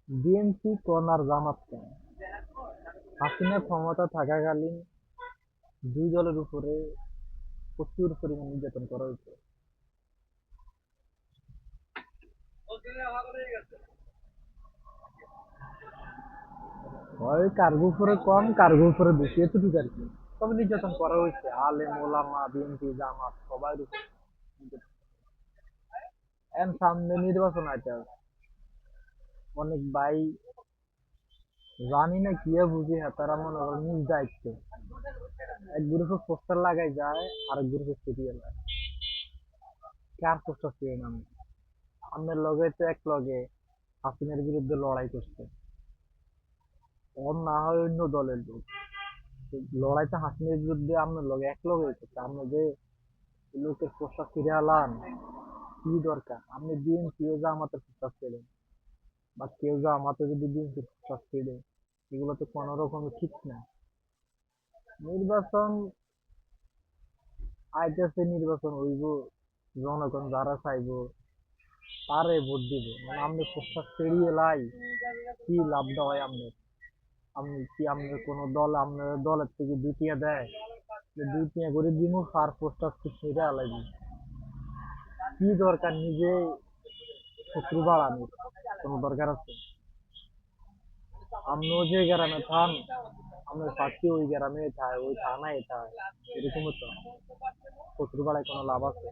BNP কোন আর জামাত কেন? হাসিনা ক্ষমতা থাকাকালীন দুই দলের উপরে প্রচুর পরিমাণ নির্যাতন করা হয়েছে। হয় কার্গো উপরে কম, কার্গো উপরে বেশি, এতটুকু আর কি। তবে নির্যাতন করা হয়েছে আলেম ওলামা বিএনপি জামাত সবার উপর নির্যাতন। এখন সামনে নির্বাচন আছে, অনেক ভাই জানি না কি বুঝি না, তারা মনে করেন নিজ দায়িত্ব এক গ্রুপে পোস্টার লাগাই যায়, আরেক গ্রুপে সিরিয়াল কার পোস্টার ছিলেন আমি আপনার লগে তো এক লগে হাসিনার বিরুদ্ধে লড়াই করছে, ওর না হয় অন্য দলের লোক, লড়াইটা হাসিনার বিরুদ্ধে আপনার লগে এক লগে করছে, আপনি যে লোকের পোস্টার ফিরে আলান, কি দরকার? আপনি বিএনপি ও জামাতের পোস্টার ছিলেন, বা কেউ জামাতে যদি বিএনপির পোস্টার ছিঁড়ে, এগুলো তো কোনো রকমই ঠিক না। নির্বাচন আইতেছে, নির্বাচন হইব, জনগণ যারা চাইবো তারে ভোট দিব, মানে আপনি পোস্টার ছিঁড়িয়ে লাই কি লাভটা হয় আপনার? আপনি কি আপনার কোন দল আপনার দলের থেকে দুটিয়া দেয় যে দুই টিয়া করে দিব আর পোস্টার ছিঁড়ে আলাইবি? কি দরকার নিজে শত্রু বাড়ানোর? কোনো দরকার আছে? আপনিও যে গ্রামে থান, আপনার সাথী ওই গ্রামে থাকে, ওই থানায় থাকে, এরকমই তো। শত্রু বাড়ায় কোনো লাভ আছে?